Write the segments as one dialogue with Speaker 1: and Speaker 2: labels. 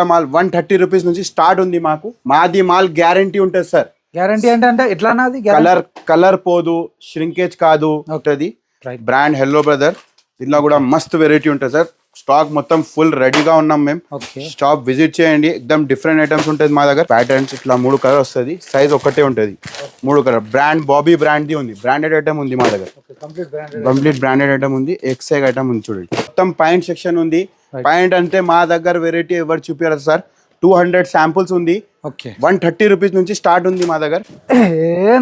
Speaker 1: Mall 130 rupees నుంచి start ఉంది. మాది మాల్ గ్యారంటీ ఉంటుంది సార్.
Speaker 2: గ్యారంటీ అంటే ఎట్లా అన్నది?
Speaker 1: కలర్ పోదు, ష్రింకేజ్ కాదు ఉంటుంది. బ్రాండ్ హెల్లో బ్రదర్, దీనిలో కూడా మస్తు వెరైటీ ఉంటుంది సార్. స్టాక్ మొత్తం ఫుల్ రెడీగా ఉన్నాం మేము. షాప్ విజిట్ చేయండి. ఎక్దమ్ డిఫరెంట్ ఐటమ్స్ ఉంటుంది మా దగ్గర. ప్యాటర్న్స్ ఇట్లా 3 కలర్ వస్తుంది, సైజ్ ఒకటే ఉంటుంది. 3 colour brand Bobby brand the ఉంది. బ్రాండెడ్ ఐటమ్ ఉంది మా దగ్గర, కంప్లీట్ బ్రాండెడ్ ఐటమ్ ఉంది. ఎక్సైగ్ ఐటమ్ ఉంది చూడండి. మొత్తం పాయింట్ సెక్షన్ ఉంది. పాయింట్ అంటే మా దగ్గర వెరైటీ ఎవరు చూపారు సార్. 200 శాంపుల్స్ ఉంది. 130 రూపీస్ నుంచి స్టార్ట్ ఉంది మా దగ్గర.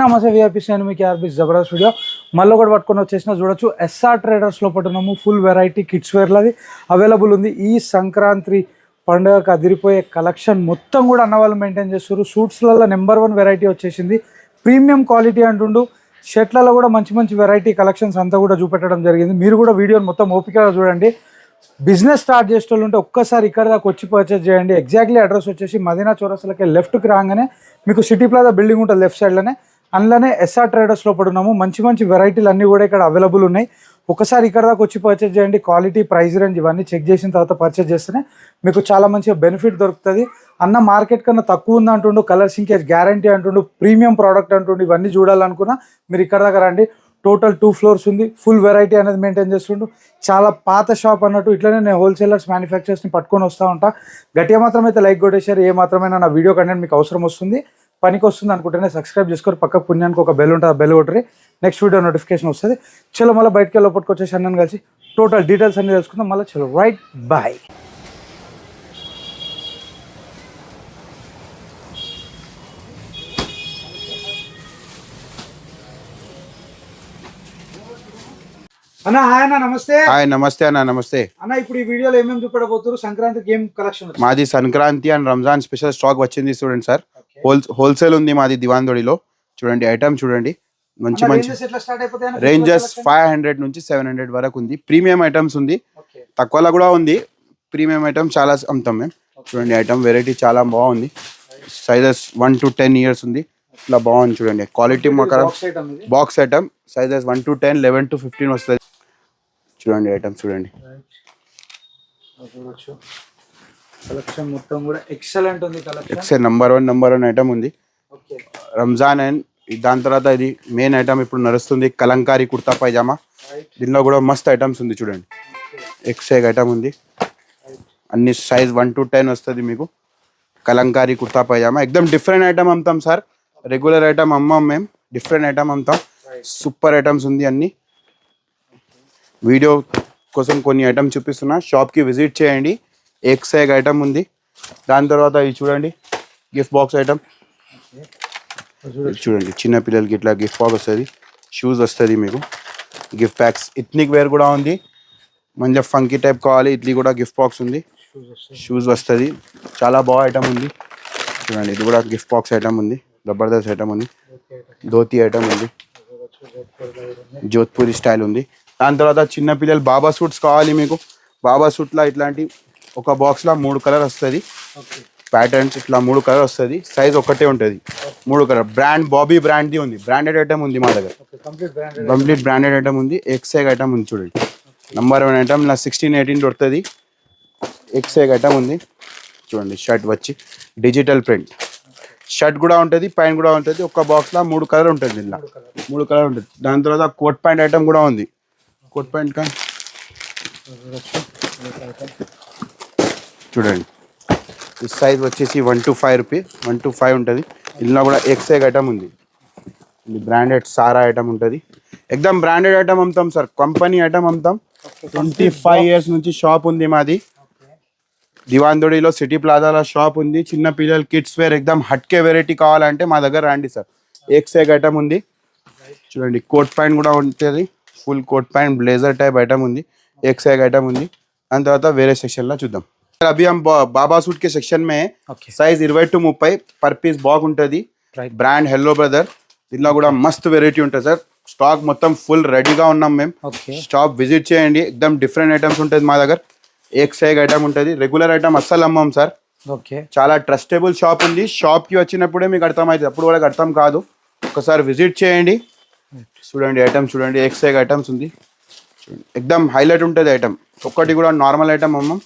Speaker 2: నమస్తే విఆర్పీస్, నేను మీకు ఆర్బీస్ జబర్దస్త్ వీడియో మళ్ళీ కూడా పట్టుకొని వచ్చేసిన చూడొచ్చు. ఎస్ఆర్ ట్రేడర్స్ లో పట్టున్నాము. ఫుల్ వెరైటీ కిడ్స్ వేర్లది అవైలబుల్ ఉంది. ఈ సంక్రాంతి పండుగకు అదిరిపోయే కలెక్షన్ మొత్తం కూడా అన్న వాళ్ళు మెయింటైన్ చేస్తారు. సూట్స్లలో నెంబర్ 1 వెరైటీ వచ్చేసింది. ప్రీమియం క్వాలిటీ అంటుండు. షర్ట్లలో కూడా మంచి మంచి వెరైటీ కలెక్షన్స్ అంతా కూడా చూపెట్టడం జరిగింది. మీరు కూడా వీడియోని మొత్తం ఓపికగా చూడండి. బిజినెస్ స్టార్ట్ చేసేటోళ్ళు ఉంటే ఒక్కసారి ఇక్కడ దాకా వచ్చి పర్చేస్ చేయండి. ఎగ్జాక్ట్లీ అడ్రస్ వచ్చేసి మదీనా చౌరస్తాలకి లెఫ్ట్కి రాగానే మీకు సిటీ ప్లాజా బిల్డింగ్ ఉంటుంది లెఫ్ట్ సైడ్లోనే. అందులోనే ఎస్ఆర్ ట్రేడర్స్ లో పడున్నాము. మంచి మంచి వెరైటీలు అన్నీ కూడా ఇక్కడ అవైలబుల్ ఉన్నాయి. ఒకసారి ఇక్కడ దాకా వచ్చి పర్చేస్ చేయండి. క్వాలిటీ, ప్రైస్ రేంజ్ ఇవన్నీ చెక్ చేసిన తర్వాత పర్చేస్ చేస్తేనే మీకు చాలా మంచిగా బెనిఫిట్ దొరుకుతుంది. అన్న మార్కెట్ కన్నా తక్కువ ఉంది అంటుండు, కలర్ సింకేజ్ గ్యారంటీ అంటుండు, ప్రీమియం ప్రోడక్ట్ అంటుండు. ఇవన్నీ చూడాలనుకున్నా మీరు ఇక్కడ దాకా రండి. టోటల్ 2 ఫ్లోర్స్ ఉంది. ఫుల్ వెరైటీ అనేది మెయింటైన్ చేస్తుండు. చాలా పాత షాప్ అన్నట్టు. ఇట్లనే నేను హోల్సేలర్స్, మ్యానుఫ్యాక్చరర్స్ని పట్టుకొని వస్తూ ఉంటా. గట్టిగా మాత్రం అయితే లైక్ కొట్టేశారు. ఏ మాత్రమైనా నా వీడియో కంటెంట్ మీకు అవసరం వస్తుంది, పనికి వస్తుంది అనుకుంటేనే సబ్స్క్రైబ్ చేసుకొని పక్క పుణ్యానికి ఒక బెల్ ఉంటుంది, ఆ బెల్ కొట్టరి. నెక్స్ట్ వీడియో నోటిఫికేషన్ వస్తుంది. చలో మళ్ళీ బయటకి వెళ్ళి పట్టుకొచ్చేసి అన్నని కలిసి టోటల్ డీటెయిల్స్ అన్ని తెలుసుకుందాం. మళ్ళీ చలో రైట్ బాయ్. అన్న హాయ్ అన్న, నమస్తే.
Speaker 1: హాయ్ నమస్తే అన్న. నమస్తే
Speaker 2: అన్న. ఇప్పుడు ఈ వీడియోలో ఏమేమి చూపెట్టబోతున్నారు? సంక్రాంతికి ఏం కలెక్షన్?
Speaker 1: మాది Sankranti and Ramzan special stock వచ్చింది చూడండి సార్. హోల్సేల్ ఉంది మాది దివాన్దోడిలో. చూడండి ఐటమ్ చూడండి. మంచి మంచి రేంజెస్ 500 నుంచి 700 వరకు ఉంది. ప్రీమియం ఐటమ్స్ ఉంది, తక్కువలో కూడా ఉంది. ప్రీమియం ఐటమ్ చాలా అమ్ముతాం మేము. చూడండి ఐటమ్ వెరైటీ చాలా బాగుంది. సైజెస్ 1 to 10 ఇయర్స్ ఉంది. ఇట్లా బాగుంది చూడండి. క్వాలిటీ మాకు box item. Sizes 1 to 10, 11 to 15 వస్తుంది. చూడండి ఐటమ్ చూడండి.
Speaker 2: కలెక్షన్ మొత్తం కూడా ఎక్సలెంట్ ఉంది.
Speaker 1: కలెక్షన్ నెంబర్ 1 ఐటమ్ ఉంది. రంజాన్ అండ్ దాని తర్వాత ఇది మెయిన్ ఐటమ్ ఇప్పుడు నడుస్తుంది, కలంకారీ కుర్తా పైజామా. దీనిలో కూడా మస్త్ ఐటమ్స్ ఉంది చూడండి. ఎక్సైగ్ ఐటమ్ ఉంది. అన్ని సైజ్ 1 to 10 వస్తుంది మీకు. కలంకారీ కుర్తా పైజామా ఎక్దమ్ డిఫరెంట్ ఐటమ్ అమ్ముతాం సార్. రెగ్యులర్ ఐటమ్ అమ్మాం మేము, డిఫరెంట్ ఐటమ్ అమ్ముతాం. సూపర్ ఐటమ్స్ ఉంది అన్ని. వీడియో కోసం కొన్ని ఐటమ్ చూపిస్తున్నా, షాప్కి విజిట్ చేయండి. ఎక్సైగ్ ఐటమ్ ఉంది. దాని తర్వాత ఇది చూడండి, గిఫ్ట్ బాక్స్ ఐటమ్ చూడండి. చిన్న పిల్లలకి ఇట్లా గిఫ్ట్ బాక్స్ వస్తుంది. షూస్ వస్తుంది మీకు. గిఫ్ట్ ప్యాక్స్ ఇథ్నిక్ వేర్ కూడా ఉంది. మంచిగా ఫంకీ టైప్ కావాలి, ఇట్లీ కూడా గిఫ్ట్ బాక్స్ ఉంది. షూస్ వస్తుంది. చాలా బాగా ఐటమ్ ఉంది చూడండి. ఇది కూడా గిఫ్ట్ బాక్స్ ఐటమ్ ఉంది. జబర్దస్త్ ఐటమ్ ఉంది. ధోతి ఐటమ్ ఉంది. జోధ్పూరి స్టైల్ ఉంది. దాని తర్వాత చిన్న పిల్లలు బాబా సూట్స్ కావాలి మీకు. బాబా సూట్లో ఇట్లాంటి ఒక బాక్స్లో 3 కలర్ వస్తుంది. ప్యాటర్న్స్ ఇట్లా 3 కలర్ వస్తుంది. సైజ్ ఒకటే ఉంటుంది. 3 కలర్ బ్రాండ్ బాబీ బ్రాండ్ది ఉంది. బ్రాండెడ్ ఐటమ్ ఉంది మా దగ్గర, కంప్లీట్ బ్రాండెడ్ ఐటమ్ ఉంది. ఎక్సైగ్ ఐటమ్ ఉంది చూడండి. నెంబర్ 1 ఐటమ్ నా 16, 18 దొరుకుతుంది. ఎక్సైగ్ ఐటమ్ ఉంది చూడండి. షర్ట్ వచ్చి డిజిటల్ ప్రింట్ షర్ట్ కూడా ఉంటుంది, ప్యాంట్ కూడా ఉంటుంది. ఒక బాక్స్లో 3 కలర్ ఉంటుంది. ఇలా 3 కలర్ ఉంటుంది. దాని తర్వాత కోట్ ప్యాంట్ ఐటమ్ కూడా ఉంది. కోట్ ప్యాంట్ కానీ చూడండి. ఈ సైజ్ వచ్చేసి 1 to 5 రూపీస్, 1 to 5 ఉంటుంది. ఇందులో కూడా ఎక్సైగ్ ఐటమ్ ఉంది. ఇది బ్రాండెడ్ సారా ఐటమ్ ఉంటుంది. ఎక్దమ్ బ్రాండెడ్ ఐటమ్ అమ్ముతాం సార్. కంపెనీ ఐటమ్ అమ్ముతాం. 25 ఇయర్స్ నుంచి షాప్ ఉంది మాది. దివాన్దోడిలో సిటీ ప్లాజాలో షాప్ ఉంది. చిన్న పిల్లలు కిడ్స్ వేర్ ఎక్దమ్ హట్కే వెరైటీ కావాలంటే మా దగ్గర రండి సార్. ఎక్సైగ్ ఐటమ్ ఉంది చూడండి. కోట్ ప్యాంట్ కూడా ఉంటుంది. Full coat pant blazer type item ఉంది. ఎక్సైగ్ ఐటమ్ ఉంది. దాని తర్వాత వేరే సెక్షన్లో చూద్దాం. अभी हम बाबा सूट के सेक्शन में साइज 20 to 30 पर पीस బాగుంటది. Brand hello brother. దీనిలో కూడా మస్తు వెరైటీ ఉంటుంది సార్. స్టాక్ మొత్తం ఫుల్ రెడీగా ఉన్నాం మేము. షాప్ విజిట్ చేయండి. ఎక్దమ్ డిఫరెంట్ ఐటమ్స్ ఉంటుంది మా దగ్గర. ఎక్సైగ్ ఐటమ్ ఉంటుంది. రెగ్యులర్ ఐటమ్ అస్సలు అమ్మాం సార్. చాలా ట్రస్టబుల్ షాప్ ఉంది. షాప్కి వచ్చినప్పుడే మీకు అర్థమవుతుంది, అప్పుడు వాళ్ళకి అర్థం కాదు. ఒకసారి విజిట్ చేయండి. చూడండి ఐటమ్ చూడండి. ఎక్సైగ్ ఐటమ్స్ ఉంది. ఎక్దమ్ హైలైట్ ఉంటుంది ఐటమ్. ఒక్కటి కూడా నార్మల్ ఐటమ్ అమ్మం.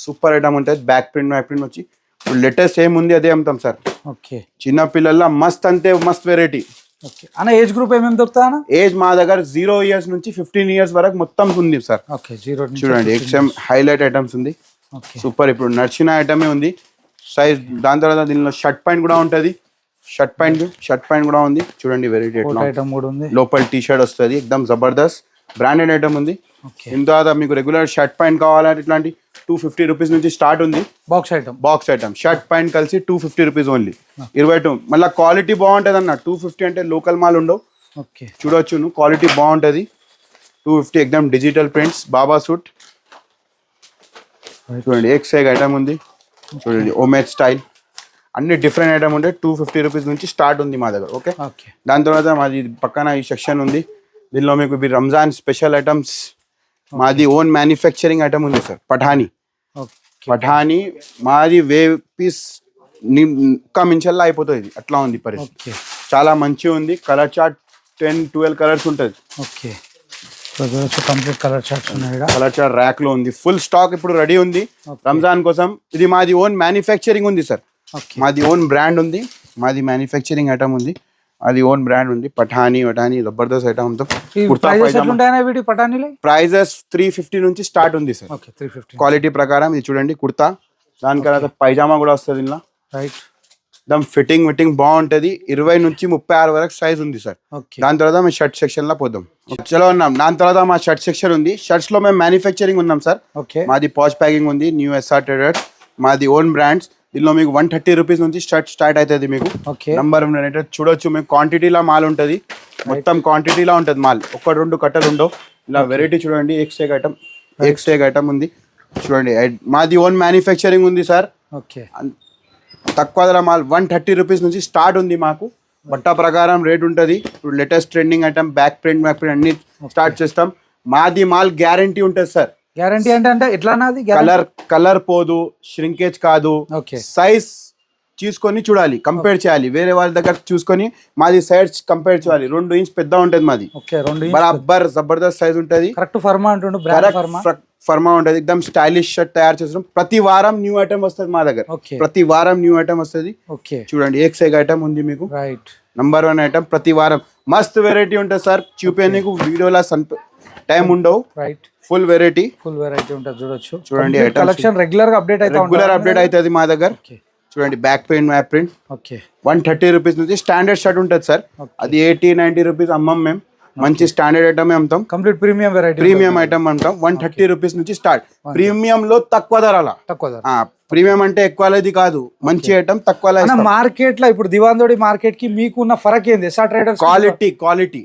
Speaker 1: సూపర్ ఐటమ్ ఉంటుంది. బ్యాక్ ప్రింట్ వచ్చి ఇప్పుడు లేటెస్ట్ ఏముంది అదే అమ్ముతాం సార్.
Speaker 2: ఓకే
Speaker 1: చిన్న పిల్లల మస్త్ అంటే మస్త్ వెరైటీ.
Speaker 2: ఓకే అన్న ఏజ్ గ్రూప్ ఏమేమి దొరుకుతా అన్న?
Speaker 1: ఏజ్ మా దగ్గర 0 years నుంచి 15 years వరకు మొత్తం ఉంది సార్.
Speaker 2: ఓకే 0
Speaker 1: చూడండి ఎక్స్ఎం హైలైట్ ఐటమ్స్ ఉంది.
Speaker 2: ఓకే
Speaker 1: సూపర్ ఇప్పుడు నడిచిన ఐటమే ఉంది సైజ్. దాని తర్వాత దీనిలో షర్ట్ పాయింట్ కూడా ఉంటుంది. షర్ట్ పాయింట్ కూడా ఉంది. చూడండి వెరైటీ
Speaker 2: ఐటమ్ కూడా ఉంది.
Speaker 1: లోపల టీ షర్ట్ వస్తుంది ఎక్దమ్ జబర్దస్త్ బ్రాండెడ్ ఐటమ్ ఉంది.
Speaker 2: ఓకే
Speaker 1: దీని తర్వాత మీకు రెగ్యులర్ షర్ట్ పాయింట్ కావాలంటే ఇట్లాంటి 250 రూపీస్ నుంచి స్టార్ట్ ఉంది. బాక్స్ ఐటమ్ షర్ట్ పాయింట్ కలిసి 250 రూపీస్ ఓన్లీ. 22 మళ్ళీ క్వాలిటీ బాగుంటుంది అన్న. 250 అంటే లోకల్ మాల్ ఉండవు.
Speaker 2: ఓకే
Speaker 1: చూడొచ్చు నువ్వు క్వాలిటీ బాగుంటుంది. 250 ఎక్దమ్ డిజిటల్ ప్రింట్స్ బాబా సూట్. చూడండి ఎక్సైగ్ ఐటమ్ ఉంది. చూడండి ఓమేజ్ స్టైల్ అన్ని డిఫరెంట్ ఐటమ్ ఉంటే 250 రూపీస్ నుంచి స్టార్ట్ ఉంది మా దగ్గర. ఓకే దాని తర్వాత మాది పక్కన ఈ సెక్షన్ ఉంది. దీనిలో మీకు రంజాన్ స్పెషల్ ఐటమ్స్ మాది ఓన్ మ్యానుఫ్యాక్చరింగ్ ఐటమ్ ఉంది సార్. పఠానీ మాది పీస్ ఒక్క మించల్లా అయిపోతుంది. ఇది అట్లా ఉంది పరిస్థితి. చాలా మంచిగా ఉంది. కలర్ చార్ట్ 10-12 కలర్స్ ఉంటుంది.
Speaker 2: ఓకే కంప్లీట్ కలర్ చార్ట్స్ ఉన్నాయి.
Speaker 1: కలర్ చార్ట్ ర్యాక్ లో ఉంది. ఫుల్ స్టాక్ ఇప్పుడు రెడీ ఉంది రంజాన్ కోసం. ఇది మాది ఓన్ మ్యానుఫ్యాక్చరింగ్ ఉంది సార్. మాది ఓన్ బ్రాండ్ ఉంది. మాది మ్యానుఫ్యాక్చరింగ్ ఐటమ్ ఉంది. అది ఓన్ బ్రాండ్ ఉంది. పఠానీ జబర్దస్త్ ఐటమ్. ప్రైజెస్ 350 నుంచి స్టార్ట్ ఉంది సార్. క్వాలిటీ ప్రకారం ఇది చూడండి కుర్తా. దాని తర్వాత పైజామా కూడా వస్తుంది ఇలా. దమ్ ఫిట్టింగ్ బాగుంటది. 20 నుంచి 36 వరకు సైజ్ ఉంది సార్. దాని తర్వాత మేము షర్ట్ సెక్షన్ లో పోదాం. చలో ఉన్నాం. దాని తర్వాత మా షర్ట్ సెక్షన్ ఉంది. షర్ట్స్ లో మేము మ్యానుఫ్యాక్చరింగ్ ఉన్నాం సార్. మాది పాచ్ ప్యాకింగ్ ఉంది. న్యూ ఎస్ఆర్ ట్రేడర్స్ మాది ఓన్ బ్రాండ్స్. దీనిలో మీకు 130 రూపీస్ నుంచి షర్ట్ స్టార్ట్ అవుతుంది. మీకు నంబర్ చూడొచ్చు. మీకు క్వాంటిటీలా మాల్ ఉంటుంది. మొత్తం క్వాంటిటీలా ఉంటుంది మాల్. 1-2 కట్టలు ఉండవు. ఇలా వెరైటీ చూడండి. ఎక్స్ఏగ్ ఐటమ్ ఉంది. చూడండి మాది ఓన్ మ్యానుఫ్యాక్చరింగ్ ఉంది సార్. తక్కువ ధర మాల్ 130 రూపీస్ నుంచి స్టార్ట్ ఉంది మాకు. బట్ట ప్రకారం రేట్ ఉంటుంది. ఇప్పుడు latest trending item back print అన్ని స్టార్ట్ చేస్తాం. మాది మాల్ గ్యారంటీ ఉంటుంది సార్.
Speaker 2: గ్యారంటీ అంటే ఎట్లా?
Speaker 1: కలర్ పోదు, ష్రింకేజ్ కాదు. సైజ్ చూసుకొని చూడాలి, కంపేర్ చేయాలి. వేరే వాళ్ళ దగ్గర చూసుకొని మాది సైజ్ కంపేర్ చేయాలి. 2 ఇంచ్ పెద్ద ఉంటది మాది. బరాబర్ జబర్దస్త్ సైజ్ ఉంటది. ఫర్మా ఉంటది. ఎక్దమ్ స్టైలిష్ షర్ట్ తయారు చేస్తున్నాం. ప్రతి వారం న్యూ ఐటమ్ వస్తుంది మా దగ్గర. ప్రతి వారం న్యూ ఐటమ్ వస్తుంది. చూడండి ఎక్సైగ్ ఐటమ్ ఉంది మీకు. Number 1 item. ప్రతి వారం మస్త్ వెరైటీ ఉంటుంది సార్. చూపే నీకు వీడియోలా టైం ఉండవు. ఫుల్ వెరైటీ
Speaker 2: ఉంటుంది.
Speaker 1: చూడండి
Speaker 2: కలెక్షన్ రెగ్యులర్ అప్డేట్
Speaker 1: అవుతుంది మా దగ్గర. చూడండి బ్యాక్ ప్రింట్ 130 రూపీస్ నుంచి స్టాండర్డ్ షర్ట్ ఉంటుంది సార్. అది 80-90 రూపీస్ అమ్మం మేము. మంచి స్టాండర్డ్ ఐటమ్ అమ్ముతాం.
Speaker 2: కంప్లీట్
Speaker 1: ప్రీమియం ఐటమ్ అమ్ముతాం. 130 రూపీస్ నుంచి స్టార్ట్. ప్రీమియం లో తక్కువ ధర. ప్రీమియం అంటే ఎక్కువది కాదు. మంచి ఐటమ్ తక్కువ.
Speaker 2: మార్కెట్ లో ఇప్పుడు దివాందోడి మార్కెట్ కి మీకున్న ఫరక్ ఏంది?
Speaker 1: Quality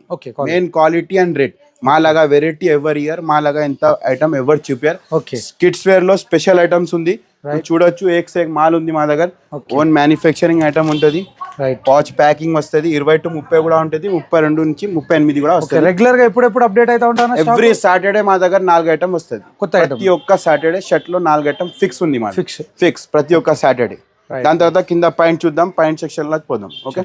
Speaker 1: main quality and rate. మాలాగా వెరైటీ ఎవర్ ఇయర్ మాలాగా ఎంత ఐటమ్ ఎవరు చూపారు. కిడ్స్ వేర్ లో స్పెషల్ ఐటమ్స్ ఉంది. చూడొచ్చు. ఎక్స్ మాల్ ఉంది మా దగ్గర. ఓన్ మ్యానుఫ్యాక్చరింగ్ ఐటమ్ ఉంటుంది. పాచ్ ప్యాకింగ్ వస్తుంది. 20-30 కూడా ఉంటుంది. 32 నుంచి 38 కూడా వస్తుంది.
Speaker 2: రెగ్యులర్ గా ఎప్పుడెప్పుడు అప్డేట్ అవుతా ఉంటాను.
Speaker 1: ఎవ్రీ సాటర్డే మా దగ్గర 4 ఐటమ్ వస్తుంది. ప్రతి ఒక్క సాటర్డే షర్ట్ లో 4 ఐటమ్ ఫిక్స్ ఉంది మా ఫిక్స్ ప్రతి ఒక్క సాటర్డే. దాని తర్వాత కింద పాయింట్ చూద్దాం. పాయింట్ సెక్షన్ లోకి పోదాం. ఓకే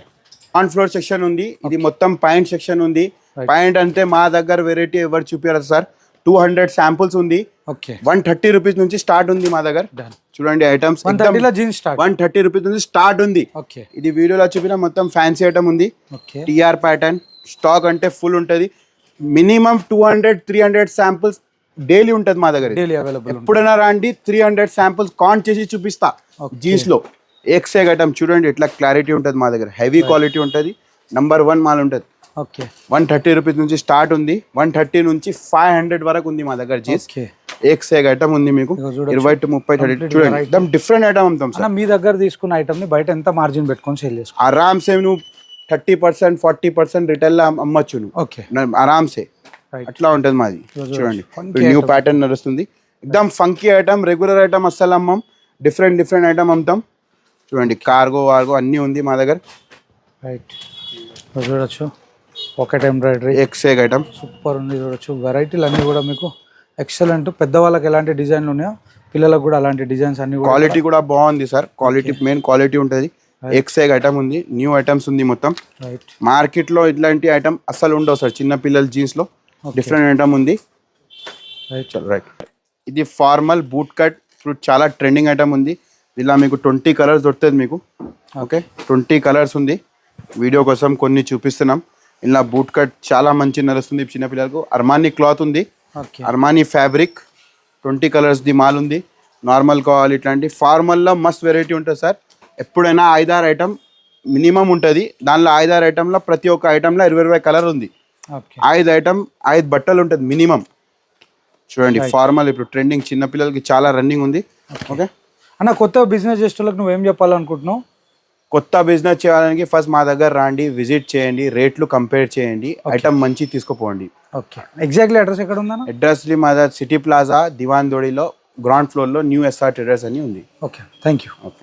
Speaker 1: ఆన్ ఫ్లోర్ సెక్షన్ ఉంది. ఇది మొత్తం పాయింట్ సెక్షన్ ఉంది. పాయింట్ అంటే మా దగ్గర వెరైటీ ఎవరు చూపారు సార్. 200 శాంపుల్స్ ఉంది. 130 రూపీస్ నుంచి స్టార్ట్ ఉంది మా దగ్గర. చూడండి ఐటమ్స్ 130 రూపీస్ నుంచి స్టార్ట్ ఉంది. ఇది వీడియోలో చూపిన మొత్తం ఫ్యాన్సీ ఐటమ్ ఉంది. టిఆర్ ప్యాటర్న్ స్టాక్ అంటే ఫుల్ ఉంటది. మినిమం 200-300 శాంపుల్స్ డైలీ ఉంటది మా దగ్గర. ఎప్పుడైనా రండి. 300 శాంపుల్స్ కౌంట్ చేసి చూపిస్తా. జీన్స్ లో ఎక్సైగ్ ఐటమ్ చూడండి ఎట్లా క్లారిటీ ఉంటది మా దగ్గర. హెవీ క్వాలిటీ ఉంటది. నంబర్ 1 మాల్ ఉంటది. 130 రూపీస్ నుంచి స్టార్ట్ ఉంది. 130 నుంచి 500 వరకు ఉంది మా దగ్గర జీన్స్. ఎక్సైగ్ ఐటమ్ ఉంది మీకు. 20-30 చూడండి ఎక్దమ్ డిఫరెంట్ ఐటమ్ అమ్ముతాం సార్.
Speaker 2: మీ దగ్గర తీసుకున్న ఐటమ్ ని బయట ఎంత మార్జిన్ పెట్టుకొని సేల్ చేసుకో?
Speaker 1: ఆరామ్సే నువ్వు 30%-40% రిటైల్ లో అమ్మచ్చు నువ్వు ఆరామ్సే. అట్లా ఉంటది మాది. చూడండి న్యూ ప్యాటర్న్ నడుస్తుంది. ఎక్దమ్ ఫంకీ ఐటమ్. రెగ్యులర్ ఐటమ్ అస్సలు అమ్మం. డిఫరెంట్ ఐటమ్ అమ్ముతాం. చూడండి కార్గో అన్నీ ఉంది మా దగ్గర.
Speaker 2: చూడొచ్చు పాకెట్ ఎంబ్రాయిడరీ
Speaker 1: ఎక్సైగ్ ఐటమ్
Speaker 2: సూపర్ ఉంది. చూడొచ్చు వెరైటీలు అన్నీ కూడా మీకు ఎక్సలెంట్. పెద్దవాళ్ళకి ఎలాంటి డిజైన్లు ఉన్నాయో పిల్లలకు కూడా అలాంటి డిజైన్స్ అన్ని.
Speaker 1: క్వాలిటీ కూడా బాగుంది సార్. క్వాలిటీ మెయిన్ క్వాలిటీ ఉంటుంది. ఎక్సైగ్ ఐటమ్ ఉంది. న్యూ ఐటమ్స్ ఉంది మొత్తం. మార్కెట్ లో ఇట్లాంటి ఐటమ్ అస్సలు ఉండవు సార్. చిన్న పిల్లల జీన్స్ లో డిఫరెంట్ ఐటమ్ ఉంది. రైట్ ఇది ఫార్మల్ బూట్ కట్ ఇప్పుడు చాలా ట్రెండింగ్ ఐటమ్ ఉంది. ఇలా మీకు 20 కలర్స్ దొరుకుతుంది మీకు. ఓకే 20 కలర్స్ ఉంది. వీడియో కోసం కొన్ని చూపిస్తున్నాం. ఇలా బూట్ కట్ చాలా మంచి నడుస్తుంది చిన్నపిల్లలకు. అర్మానీ క్లాత్ ఉంది,
Speaker 2: okay
Speaker 1: Armani fabric, 20 colours the mall ఉంది. నార్మల్ కావాలి ఇట్లాంటి ఫార్మల్లో మస్త్ వెరైటీ ఉంటుంది సార్. ఎప్పుడైనా 5-6 ఐటమ్ మినిమం ఉంటుంది. దానిలో 5-6 ఐటమ్లో ప్రతి ఒక్క ఐటమ్లో 20 కలర్ ఉంది.
Speaker 2: ఓకే
Speaker 1: 5 బట్టలు ఉంటుంది మినిమం. చూడండి ఫార్మల్ ఇప్పుడు ట్రెండింగ్ చిన్నపిల్లలకి చాలా రన్నింగ్ ఉంది. ఓకే
Speaker 2: అన్న, కొత్త బిజినెస్ చేసేటోళ్ళకి నువ్వేం చెప్పాలనుకుంటున్నావు?
Speaker 1: కొత్త బిజినెస్ చేయాలని ఫస్ట్ మా దగ్గర రండి, విజిట్ చేయండి, రేట్లు కంపేర్ చేయండి, ఐటమ్ మంచి తీసుకుపోండి.
Speaker 2: ఓకే ఎగ్జాక్ట్లీ అడ్రస్ ఎక్కడ ఉందన్న?
Speaker 1: అడ్రస్ మా దగ్గర సిటీ ప్లాజా దివాన్ దోడిలో గ్రౌండ్ ఫ్లోర్లో న్యూ ఎస్ఆర్ ట్రేడర్స్ అని ఉంది.
Speaker 2: Okay thank you.
Speaker 1: ఓకే.